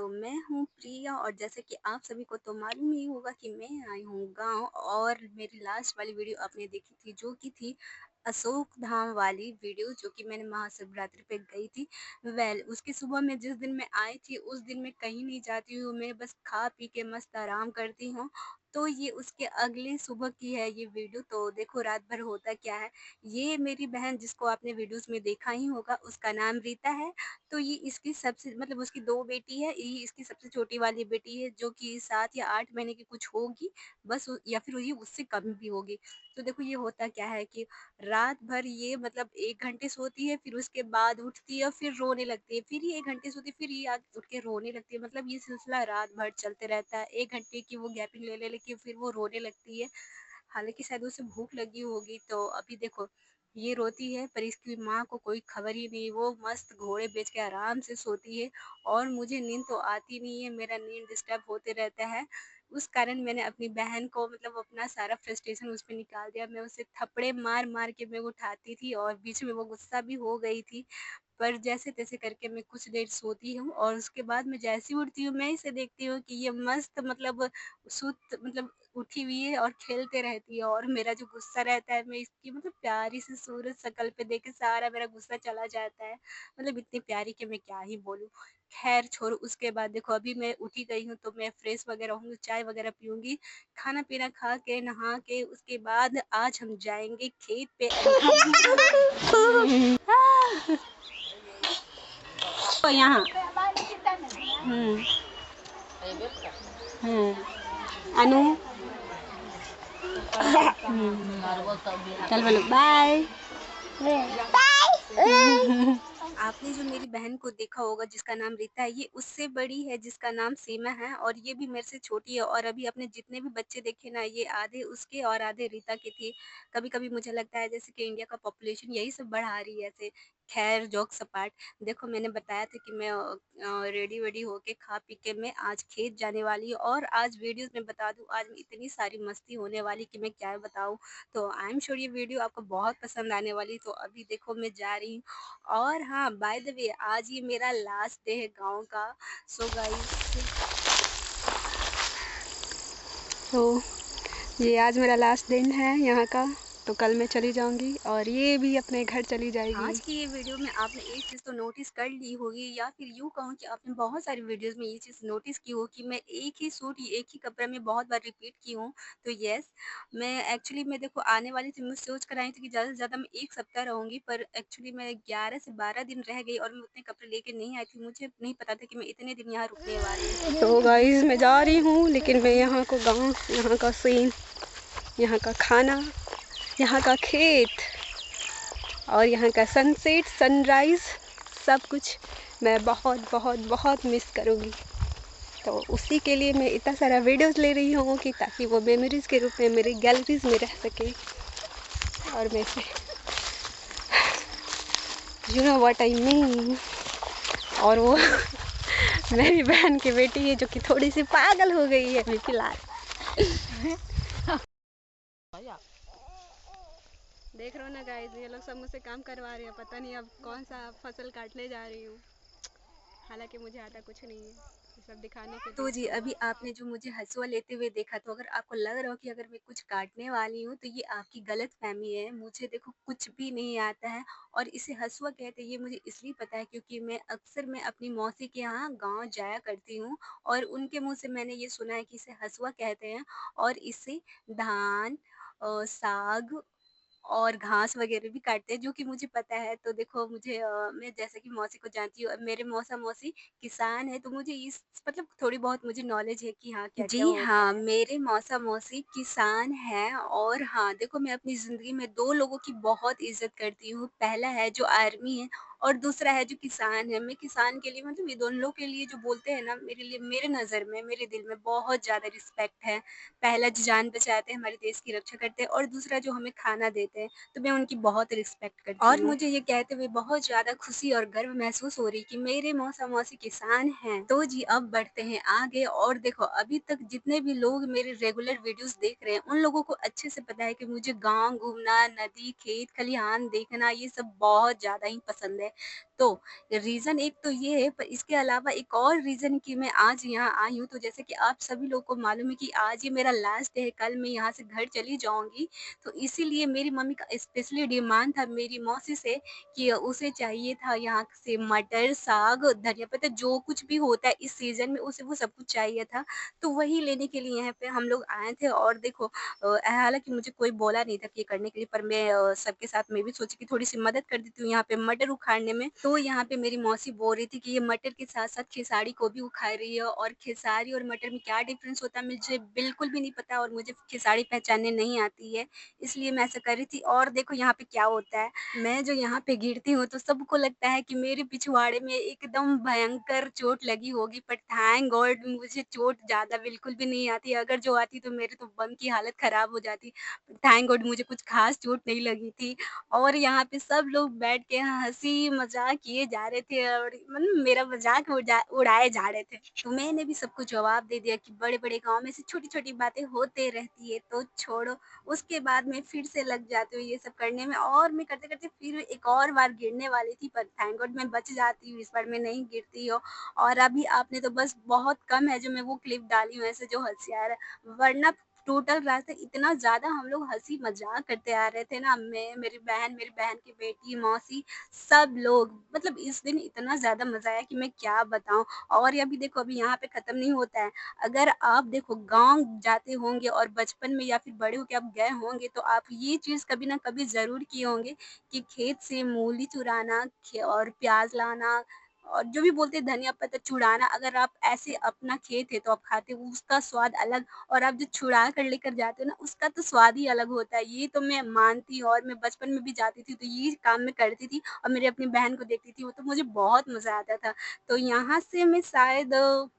तो मैं हूँ प्रिया और जैसे कि आप सभी को तो मालूम ही होगा कि मैं आई हूँ गाँव और मेरी लास्ट वाली वीडियो आपने देखी थी जो कि थी अशोक धाम वाली वीडियो जो कि मैंने महाशिवरात्रि पे गई थी। उसके सुबह में जिस दिन मैं आई थी उस दिन मैं कहीं नहीं जाती हूँ, मैं बस खा पी के मस्त आराम करती हूँ। तो ये उसके अगले सुबह की है ये वीडियो। तो देखो रात भर होता क्या है। ये मेरी बहन जिसको आपने वीडियोज़ में देखा ही होगा, उसका नाम रीता है। तो ये इसकी सबसे मतलब उसकी 2 बेटी है, ये इसकी सबसे छोटी वाली बेटी है जो कि 7 या 8 महीने की कुछ होगी, बस या फिर ये उससे कम भी होगी। तो देखो ये होता क्या है कि रात भर ये मतलब 1 घंटे सोती है, फिर उसके बाद उठती है, फिर रोने लगती है, फिर ये 1 घंटे सोती है, फिर ये उठ के रोने लगती है। मतलब ये सिलसिला रात भर चलते रहता है। 1 घंटे की वो गैपिंग ले लेके फिर वो रोने लगती है। हालाँकि शायद उसे भूख लगी होगी, तो अभी देखो ये रोती है पर इसकी माँ को कोई खबर ही नहीं, वो मस्त घोड़े बेच के आराम से सोती है और मुझे नींद तो आती नहीं है, मेरा नींद डिस्टर्ब होते रहता है। उस कारण मैंने अपनी बहन को मतलब अपना सारा फ्रस्ट्रेशन उस पे निकाल दिया, मैं उसे थप्पड़े मार-मार के मैं उठाती थी और बीच में वो गुस्सा भी हो गई थी। पर जैसे-तैसे करके मैं कुछ देर सोती हूँ और उसके बाद मैं जैसे ही उठती हूँ, मैं इसे देखती हूँ कि ये मस्त मतलब उठी हुई है और खेलते रहती है और मेरा जो गुस्सा रहता है, मैं इसकी मतलब प्यारी सी सूरत शक्ल पे देख के सारा मेरा गुस्सा चला जाता है। मतलब इतनी प्यारी कि मैं क्या ही बोलूँ। ख़ैर छोड़ो, उसके बाद देखो अभी मैं उठी गई हूँ, तो मैं फ्रेश वग़ैरह होंगी, चाय वग़ैरह पीऊँगी, खाना-पीना खा के, नहा के उसके बाद आज हम जाएँगे खेत पे तो यहाँ हुँ, हुँ, अनु चल बोलो बाय। आपने जो मेरी बहन को देखा होगा जिसका नाम रीता है, ये उससे बड़ी है जिसका नाम सीमा है और ये भी मेरे से छोटी है और अभी आपने जितने भी बच्चे देखे ना ये आधे उसके और आधे रीता के थे। कभी-कभी मुझे लगता है जैसे कि इंडिया का पॉपुलेशन यही सब बढ़ा रही है ऐसे। ख़ैर जोक्स अपार्ट, देखो मैंने बताया था कि मैं रेडी-वेडी होके खा पी के मैं आज खेत जाने वाली हूँ और आज वीडियोज़ में बता दूँ आज इतनी सारी मस्ती होने वाली कि मैं क्या बताऊँ। तो आई एम श्योर ये वीडियो आपको बहुत पसंद आने वाली, तो अभी देखो मैं जा रही हूँ। और हाँ, बाय द वे आज ये मेरा लास्ट डे है गाँव का। सो गाइस तो ये आज मेरा लास्ट दिन है यहाँ का, तो कल मैं चली जाऊँगी और ये भी अपने घर चली जाएगी। आज की ये वीडियो में आपने एक चीज़ तो नोटिस कर ली होगी या फिर यूँ कहूँ कि आपने बहुत सारी वीडियोज़ में ये चीज़ नोटिस की हो कि मैं एक ही सूट, एक ही कपड़ा में बहुत बार रिपीट की हूँ। तो येस, मैं देखो आने वाली थी, मैं सोच कर आई थी कि ज़्यादा से ज़्यादा मैं 1 सप्ताह रहूँगी, पर एक्चुअली मैं 11 से 12 दिन रह गई और मैं उतने कपड़े लेके नहीं आई थी। मुझे नहीं पता था कि मैं इतने दिन यहाँ रुकने वाली हूँ। तो गाइस मैं जा रही हूँ, लेकिन मैं यहाँ को गाँव, यहाँ का सीन, यहाँ का खाना, यहाँ का खेत और यहाँ का सनसेट, सनराइज़ सब कुछ मैं बहुत बहुत बहुत मिस करूँगी। तो उसी के लिए मैं इतना सारा वीडियोज़ ले रही हूँ कि ताकि वो मेमोरीज़ के रूप में मेरी गैलरीज़ में रह सके और मैं इसे you know what I mean. और वो मेरी बहन की बेटी है जो कि थोड़ी सी पागल हो गई है अभी फ़िलहाल। देख रहे हो ना गाइस, ये लोग सब मुझसे काम करवा रहे हैं, पता नहीं अब कौन सा फसल काटने जा रही हूँ। हालांकि मुझे आता कुछ नहीं है, ये सब दिखाने के तो जी अभी आपने जो मुझे हँसुआ लेते हुए देखा, तो अगर आपको लग रहा हो कि अगर मैं कुछ काटने वाली हूँ तो ये आपकी गलतफ़हमी है। मुझे देखो कुछ भी नहीं आता है और इसे हँसुआ कहते हैं ये मुझे इसलिए पता है क्योंकि मैं अपनी मौसी के यहाँ गाँव जाया करती हूँ और उनके मुँह से मैंने ये सुना है कि इसे हँसुआ कहते हैं और इससे धान साग और घास वगैरह भी काटते हैं जो कि मुझे पता है। तो देखो मैं जैसे कि मौसी को जानती हूँ, अब मेरे मौसा-मौसी किसान हैं, तो मुझे इस मतलब थोड़ी बहुत मुझे नॉलेज है कि हाँ, क्या-क्या जी होता हाँ, है। मेरे मौसा-मौसी किसान हैं और हाँ, देखो मैं अपनी ज़िंदगी में 2 लोगों की बहुत इज़्ज़त करती हूँ। पहला है जो आर्मी है और दूसरा है जो किसान है। मैं किसान के लिए मतलब ये दोनों के लिए जो बोलते हैं ना, मेरे लिए मेरे नज़र में, मेरे दिल में बहुत ज़्यादा रिस्पेक्ट है। पहला जो जान बचाते हैं, हमारे देश की रक्षा करते हैं और दूसरा जो हमें खाना देते हैं, तो मैं उनकी बहुत रिस्पेक्ट करती और हूँ। मुझे ये कहते हुए बहुत ज़्यादा खुशी और गर्व महसूस हो रही कि मेरे मौसा-मौसी किसान हैं। तो जी अब बढ़ते हैं आगे और देखो अभी तक जितने भी लोग मेरे रेगुलर वीडियोज़ देख रहे हैं, उन लोगों को अच्छे से पता है कि मुझे गाँव घूमना, नदी, खेत, खलिहान देखना ये सब बहुत ज़्यादा ही पसंद है। तो रीज़न एक तो ये है, पर इसके अलावा एक और रीज़न कि मैं आज यहाँ आई हूँ, तो जैसे कि आप सभी लोग को मालूम है कि आज ये मेरा लास्ट डे है, कल मैं यहाँ से घर चली जाऊँगी। तो इसीलिए मेरी मम्मी का स्पेशली डिमांड था मेरी मौसी से कि उसे चाहिए था यहाँ से मटर, साग, धनिया पत्ता जो कुछ भी होता है इस सीज़न में उसे वो सब कुछ चाहिए था। तो वही लेने के लिए यहाँ पे हम लोग आए थे और देखो हालाँकि मुझे कोई बोला नहीं था कि ये करने के लिए, पर मैं सबके साथ मैं भी सोची कि थोड़ी-सी मदद कर देती हूँ यहाँ पे मटर उखाड़ने में। तो यहाँ पे मेरी मौसी बोल रही थी कि ये मटर के साथ-साथ खेसारी को भी उखा रही है, और खेसारी और मटर में क्या डिफ़रेंस होता है मुझे बिल्कुल भी नहीं पता, और मुझे खेसारी पहचानने नहीं आती है, इसलिए मैं ऐसा कर रही थी। और देखो यहाँ पे क्या होता है, मैं जो यहाँ पे गिरती हूँ तो सबको लगता है कि मेरे पिछवाड़े में एकदम भयंकर चोट लगी होगी, बट थैंक गॉड मुझे चोट ज़्यादा बिल्कुल भी नहीं आती। अगर जो आती तो मेरे तो बम की हालत ख़राब हो जाती। थैंक गॉड मुझे कुछ ख़ास चोट नहीं लगी थी। और यहाँ पे सब लोग बैठ के हँसी-मज़ाक किए जा रहे थे और मतलब मेरा मज़ाक उड़ाए जा रहे थे। तो मैंने भी सबको जवाब दे दिया कि बड़े-बड़े गाँव में से छोटी-छोटी बातें होते रहती है, तो छोड़ो। उसके बाद मैं फिर से लग जाती हूँ ये सब करने में, और मैं करते-करते फिर एक और बार गिरने वाली थी, पर थैंक गॉड मैं बच जाती हूँ, इस बार मैं नहीं गिरती हूँ। और अभी आपने तो बस बहुत कम है जो मैं वो क्लिप डाली हूँ ऐसे जो हँसी आ रहा है, वरना टोटल रास्ते इतना ज़्यादा हम लोग हँसी-मज़ाक करते आ रहे थे ना, मैं, मेरी बहन की बेटी, मौसी, सब लोग। मतलब इस दिन इतना ज़्यादा मज़ा आया कि मैं क्या बताऊँ। और अभी देखो अभी यहाँ पे ख़त्म नहीं होता है। अगर आप देखो गाँव जाते होंगे और बचपन में या फिर बड़े होके आप गए होंगे, तो आप ये चीज़ कभी ना कभी ज़रूर किए होंगे कि खेत से मूली चुराना और प्याज़ लाना और जो भी बोलते हैं धनिया पत्ता छुड़ाना। अगर आप ऐसे अपना खेत है तो आप खाते हो, उसका स्वाद अलग, और आप जो छुड़ा कर लेकर जाते हो ना, उसका तो स्वाद ही अलग होता है। ये तो मैं मानती हूँ, और मैं बचपन में भी जाती थी, तो ये काम मैं करती थी और मेरी अपनी बहन को देखती थी, वो तो मुझे बहुत मज़ा आता था। तो यहाँ से मैं शायद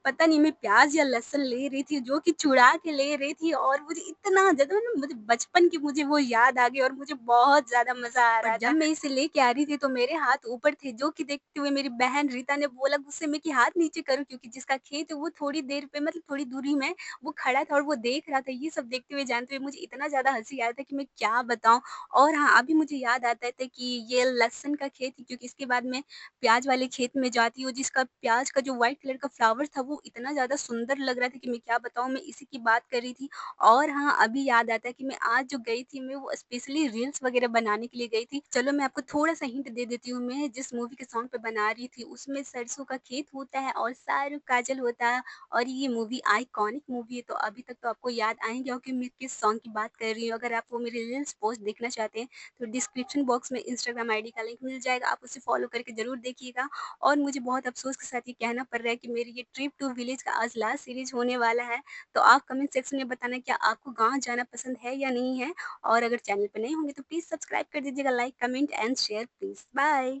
पता नहीं मैं प्याज़ या लहसुन ले रही थी, जो कि छुड़ा के ले रही थी, और मुझे इतना ज़्यादा ना मुझे बचपन की मुझे वो याद आ गई और मुझे बहुत ज़्यादा मज़ा आ रहा था। जब मैं इसे लेके आ रही थी तो मेरे हाथ ऊपर थे, जो कि देखते हुए मेरी बहन रीता ने बोला गुस्से में कि हाथ नीचे करो, क्योंकि जिसका खेत है वो थोड़ी देर पे मतलब थोड़ी दूरी में वो खड़ा था और वो देख रहा था। ये सब देखते हुए जानते हुए मुझे इतना ज़्यादा हँसी आ रहा था कि मैं क्या बताऊँ। और हाँ, अभी मुझे याद आता था कि ये लहसुन का खेत है, क्योंकि इसके बाद में प्याज़ वाले खेत में जाती हूँ, जिसका प्याज़ का जो व्हाइट कलर का फ्लावर था वो इतना ज़्यादा सुंदर लग रहा था कि मैं क्या बताऊँ, मैं इसी की बात कर रही थी। और हाँ, अभी याद आता है कि मैं आज जो गई थी, मैं वो स्पेशली रील्स वगैरह बनाने के लिए गई थी। चलो मैं आपको थोड़ा-सा हिंट दे देती हूँ, मैं जिस मूवी के सॉन्ग पे बना रही थी उसमें सरसों का खेत होता है और शाहरुख, काजल होता है, और ये मूवी आइकॉनिक मूवी है, तो अभी तक तो आपको याद आ ही गया होगा कि मैं किस सॉन्ग की बात कर रही हूँ। अगर आप वो मेरी रील्स पोस्ट देखना चाहते हैं तो डिस्क्रिप्शन बॉक्स में इंस्टाग्राम आईडी का लिंक मिल जाएगा, आप उसे फॉलो करके ज़रूर देखिएगा। और मुझे बहुत अफ़सोस के साथ ये कहना पड़ रहा है कि मेरी ये ट्रिप टू विलेज का आज लास्ट सीरीज़ होने वाला है। तो आप कमेंट सेक्शन में बताना क्या आपको गाँव जाना पसंद है या नहीं है? और अगर चैनल पे नए होंगे तो प्लीज़ सब्सक्राइब कर दीजिएगा, like, comment and share please. Bye.